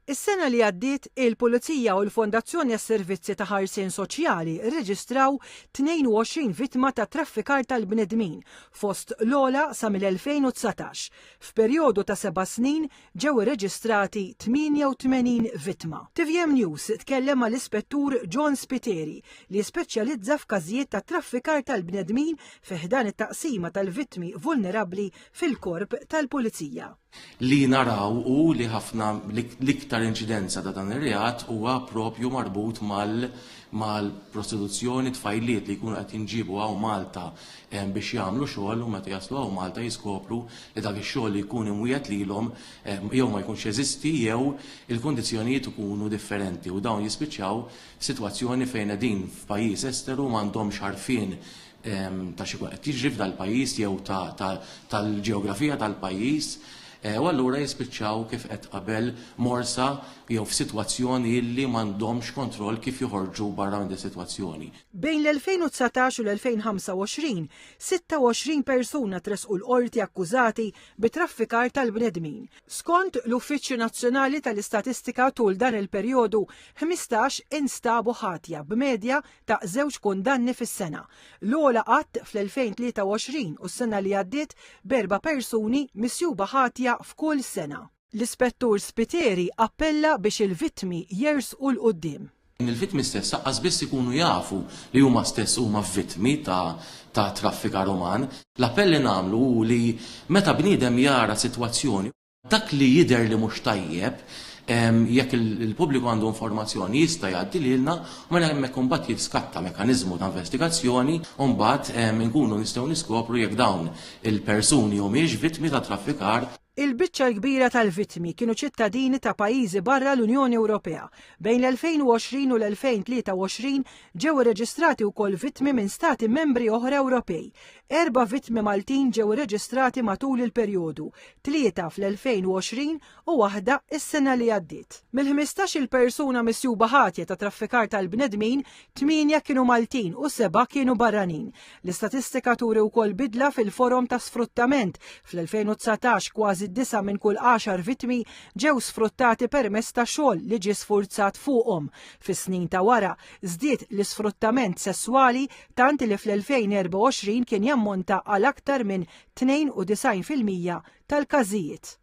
Is-sena li għaddiet il-Pulizija u l-Fondazzjoni għas-Servizzi ta' Ħarsien Soċjali rreġistraw 22 vittma ta' traffikar tal-bnedmin fost l-ola sa mill-2019. F'perjodu ta' 7 snin ġew irreġistrati 88 vittma. TVM News tkellem mal-Ispettur John Spiteri li speċjalizza f'każijiet ta' traffikar tal-bnedmin fi ħdan it-taqsima tal-vittmi vulnerabbli fil-korp tal-Pulizija. Li naraw u li ħafna l-iktar inċidenza ta' dan ir-reat huwa propju marbut mal-prostituzzjoni tfajliet li jkunu qed jinġibu għaw Malta biex jagħmlu xogħol u meta jaslu għaw Malta jiskopru li dak ix-xogħol li jkun imwiegħed lilhom jew ma jkunx jeżisti jew il-kundizzjonijiet ikunu differenti u dawn jispiċċaw f'sitwazzjoni fejn qegħdin f'pajjiż esteru m'għandhomx ħarfien ta' xi qed jiġri f'dal-pajjiż jew tal-ġeografija tal-pajjiż. U allura jispiċċaw kif qed qabel morsa jew f'sitwazzjoni li m'għandhomx kontroll kif joħorġu barra minn is-sitwazzjoni. Bejn l-2019 u l-2025, 26 persuna tresqu l-qorti akkużati bi traffikar tal-bnedmin. Skont l-Uffiċċju Nazzjonali tal-Istatistika tul dan il-perjodu, 15 instabu ħatja b'medja ta' 2 kundanni fis-sena. L-ogħla qatt fl-2023 u s-sena li għaddiet b'4 persuni misjuba ħatja f'kull sena. L-Ispettur Spiteri appella biex il-vittmi jersqu l-qudiem. Il-vittmi stess saqqas biss ikunu jafu li huma stess huma vittmi ta' traffikar uman. L-appell li nagħmlu hu li meta bniedem jara sitwazzjoni dak li jidher li mhux tajjeb jekk il-pubbliku għandu informazzjoni jista' jgħaddi lilna u mela hemmhekk imbagħad jiskatta mekkaniżmu ta' investigazzjoni u mbagħad nkunu nistgħu niskopru jekk dawn il-persuni humiex vittmi ta' traffikar. Il-biċċa l-kbira tal-vittmi kienu ċittadini ta' pajjiżi barra l-Unjoni Ewropea. Bejn l-2020 u l-2023 ġew irreġistrati wkoll vittmi minn stati membri oħra Ewropej. 4 vittmi Maltin ġew irreġistrati matul il-perjodu, 3 fl-2020 u waħda is-sena li għaddiet. Mill-15 persuna misjuba ħatja ta' traffikar tal-bnedmin, 8 kienu Maltin u 7 kienu barranin. L-istatistika turi wkoll bidla fil-forom ta' sfruttament. Fl-2019 kważi 9 minn kull 10 vittmi ġew sfruttati permezz ta' xogħol li ġie sfurzat fuqhom. Fis-snin ta' wara żdied l-isfruttament sesswali tant li fl-2024 kien jammonta għal aktar minn 92% tal-każijiet.